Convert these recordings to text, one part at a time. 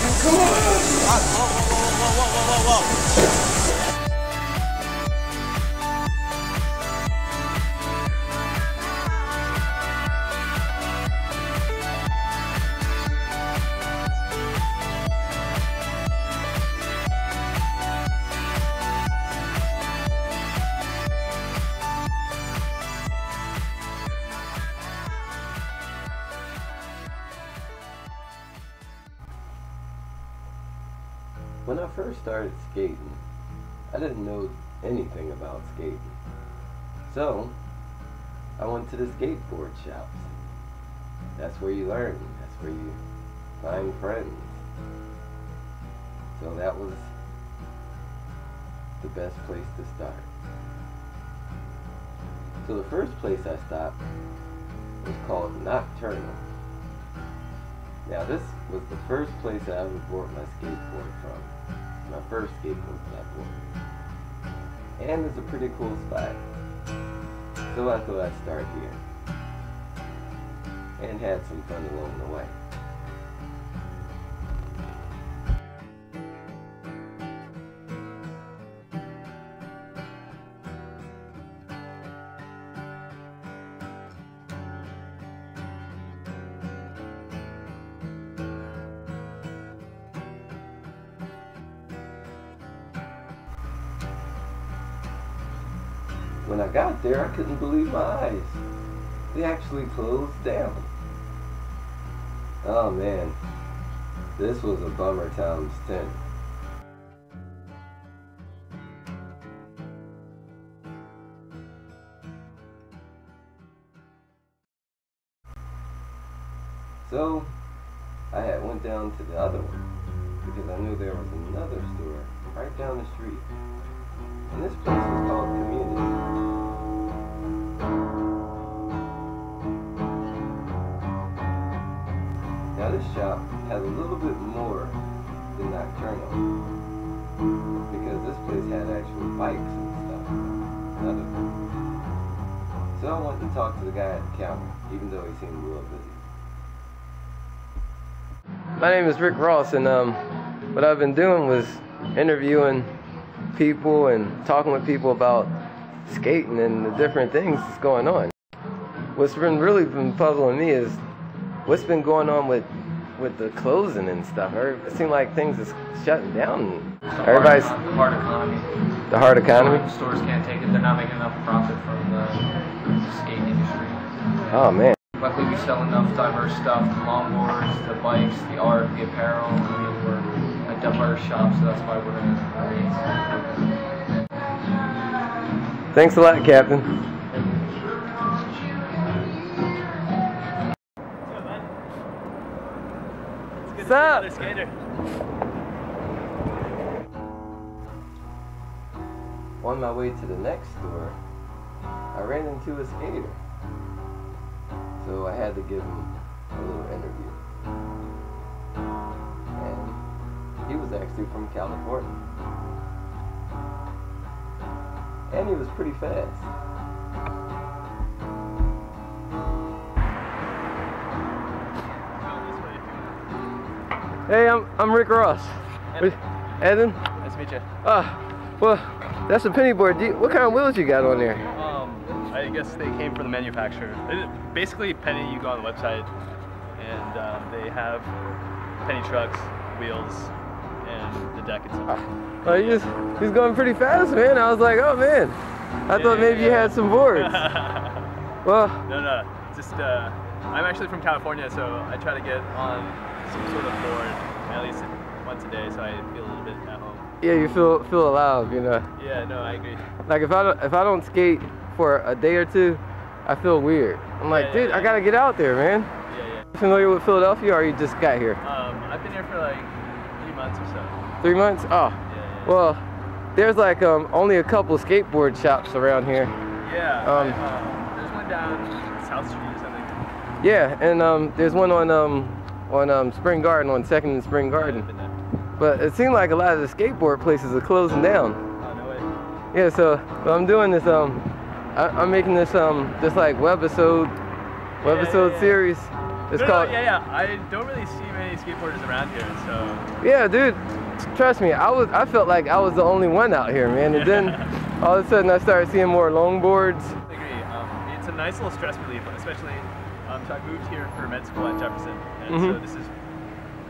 Come on! Whoa. When I first started skating, I didn't know anything about skating. So, I went to the skateboard shops. That's where you learn. That's where you find friends. So that was the best place to start. So the first place I stopped was called Nocturnal. Now this was the first place I ever bought my skateboard from. My first skateboard that I bought. And it's a pretty cool spot. So I thought I'd start here. And had some fun along the way. When I got there, I couldn't believe my eyes. They actually closed down. Oh man, this was a bummer times 10. So, I went down to the other one, because I knew there was another store right down the street. And this place was called Community. Now this shop has a little bit more than Nocturnal, because this place had actual bikes and stuff, and other things. So I went and talked to the guy at the counter, even though he seemed a little busy. My name is Rick Ross, and what I've been doing was interviewing people and talking with people about skating and the different things that's going on. What's really been puzzling me is what's been going on with the closing and stuff. It seems like things is shutting down. Everybody's the hard economy. The hard economy? Stores can't take it. They're not making enough profit from the skate industry. Oh man. Luckily we sell enough diverse stuff, the longboards, the bikes, the art, the apparel. I mean, we're a diverse shop, so that's why we're in it. Thanks a lot, Captain. What's up? Skater. On my way to the next store, I ran into a skater. So I had to give him a little interview. And he was actually from California. And he was pretty fast. Hey, I'm Rick Ross. Evan? Nice to meet you. Well, that's a penny board. What kind of wheels you got on there? I guess they came from the manufacturer. Basically, Penny, you go on the website, and they have Penny trucks, wheels, and the deck itself. Oh, he's going pretty fast, man. I was like, oh man, I thought maybe you had some boards. Well, no, just I'm actually from California, so I try to get on some sort of board at least once a day, so I feel a little bit at home. Yeah, you feel alive, you know. Yeah, no, I agree. Like if I don't skate for a day or two, I feel weird. I'm like, dude, I gotta get out there, man. Yeah. You familiar with Philadelphia, or you just got here? I've been here for like 3 months or so. 3 months? Oh. Yeah. Well, there's like only a couple skateboard shops around here. Yeah. There's one down South Street or something. Yeah, and there's one on Spring Garden, on 2nd and Spring Garden. I've been there. But it seemed like a lot of the skateboard places are closing down. Oh, no way. Yeah, so what I'm doing is I'm making this like webisode series, It's No, called. yeah. I don't really see many skateboarders around here, so. Yeah, dude. Trust me, I felt like I was the only one out here, man. And then all of a sudden I started seeing more longboards. I agree. It's a nice little stress relief, especially. So I moved here for med school at Jefferson, and so this is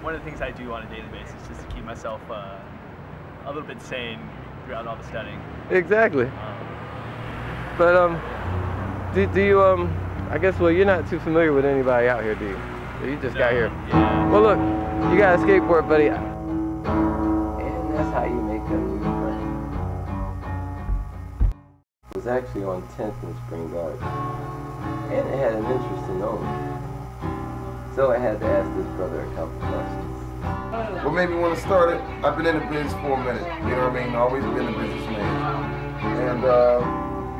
one of the things I do on a daily basis, just to keep myself a little bit sane throughout all the studying. Exactly. But do you I guess, well, you're not too familiar with anybody out here, do you? You just got here. Yeah. Well, look, you got a skateboard, buddy. And that's how you make a new friend. It was actually on 10th and Spring Garden. And it had an interesting owner. So I had to ask this brother a couple questions. What made me want to start it? I've been in the biz for a minute. You know what I mean? Always been a businessman. And,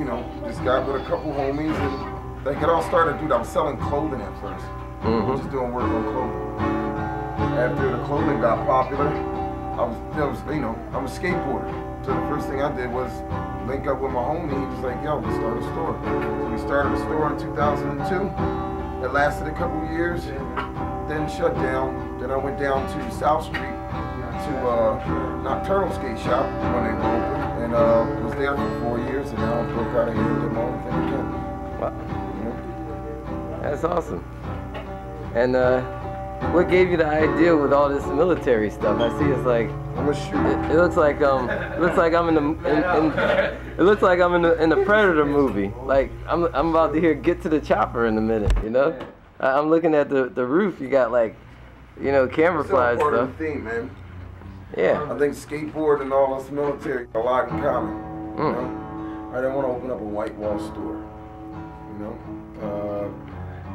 you know, just got with a couple homies and like it all started, dude, I was selling clothing at first. Just doing work on clothing. After the clothing got popular, I'm a skateboarder. So the first thing I did was link up with my homie. He was like, yo, let's start a store. So we started a store in 2002. It lasted a couple years, then shut down. Then I went down to South Street to Nocturnal Skate Shop when they were open. And was there for 4 years, and now I broke out of here and did my own thing again. Wow. That's awesome. And what gave you the idea with all this military stuff? I see it's like I'm a shooter. it looks like I'm it looks like I'm in the Predator movie. Like I'm about to hear Get to the Chopper in a minute, you know? I'm looking at the roof. You got like, you know, camouflage Part stuff. of the theme, man. Yeah. I think skateboard and all us military a lot in common. You know? I didn't want to open up a white wall store. You know?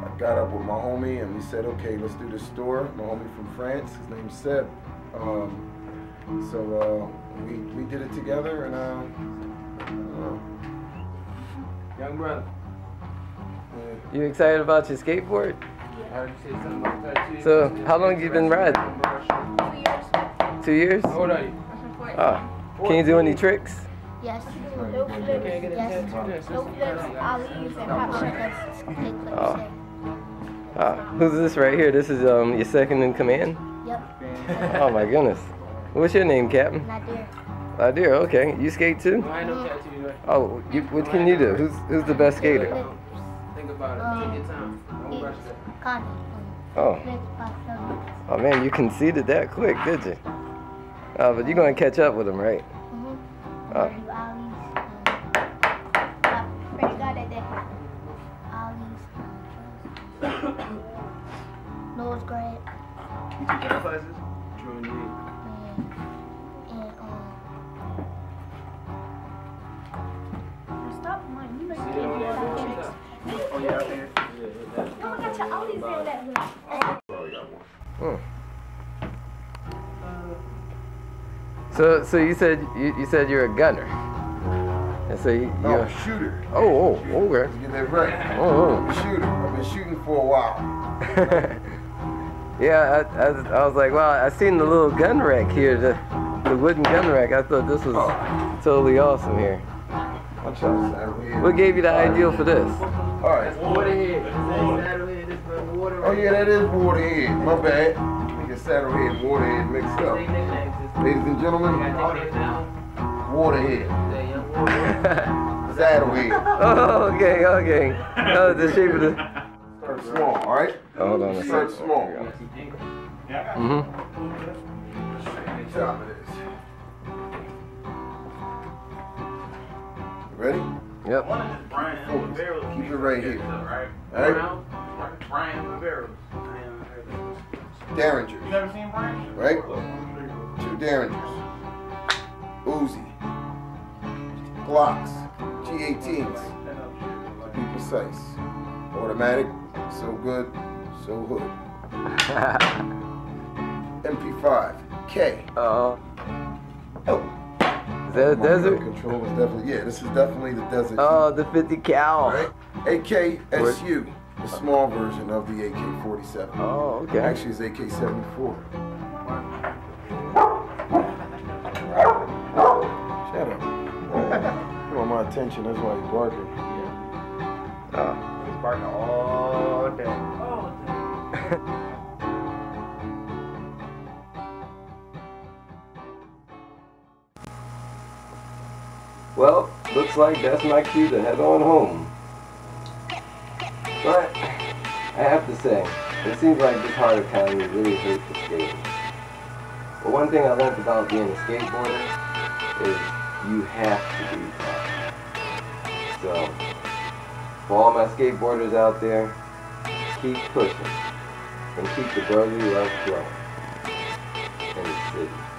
I got up with my homie and we said, okay, let's do this store. My homie from France, his name's Seb. So we did it together and Young brother. You excited about your skateboard? I heard you say something about that too. So how long have you been riding? 2 years? How old are you? Oh. Can you do any tricks? Yes. No flips. Yes. No flips, ollies, and hop shotguns. Oh. Who's this right here? This is your second in command? Yep. Oh my goodness. What's your name, Captain? Nadir. Nadir, okay. You skate too? I ain't no tattoo, right? Oh, what can you do? Who's the best skater? Think about it. Take your time. Don't rush that. Connie. Oh. Oh man, you conceded that quick, did you? But you're gonna catch up with him, right? Oh. Nose grade. You took any classes? And stop mine. You make See, on that bullshit. Oh, yeah, out there. Oh, I got your ollies in that. So you said you're a gunner. And so you're a shooter. Oh, okay. You get that right. Oh. I'm a shooter. I've been shooting for a while. Yeah, I was like, wow, I seen the little gun rack here, the wooden gun rack. I thought this was totally awesome here. Watch out, Saddlehead. What gave you the idea for this? All right. Waterhead. Saddlehead. This is water. Oh yeah, that is Waterhead. My bad. Nigga, Saddlehead and Waterhead mixed up. Ladies and gentlemen, Waterhead. Saddlehead. Oh, okay. Oh, the shape of the... Start small, all right? Hold on a Start second. small. Good job it is. You ready? Yep. Focus. Keep it right here. All right? Derringers. You never seen Brian? Right? 2 Derringers. Uzi. Glocks. G18s. To be precise. Automatic. So good. So hood. MP5. K. Oh. Is that a desert? Control is definitely, yeah, this is definitely the desert. Oh, the 50 cal. Right? AK-SU, the small version of the AK-47. Oh, okay. Actually, it's AK-74. Shut up. You want my attention, that's why you're barking. Oh. He's barking all day. Well, looks like that's my cue to head on home. But I have to say, it seems like this hard economy really hurts the skating. But one thing I learned about being a skateboarder is you have to be tough. So, for all my skateboarders out there, keep pushing and keep the brotherly love flowing in the city.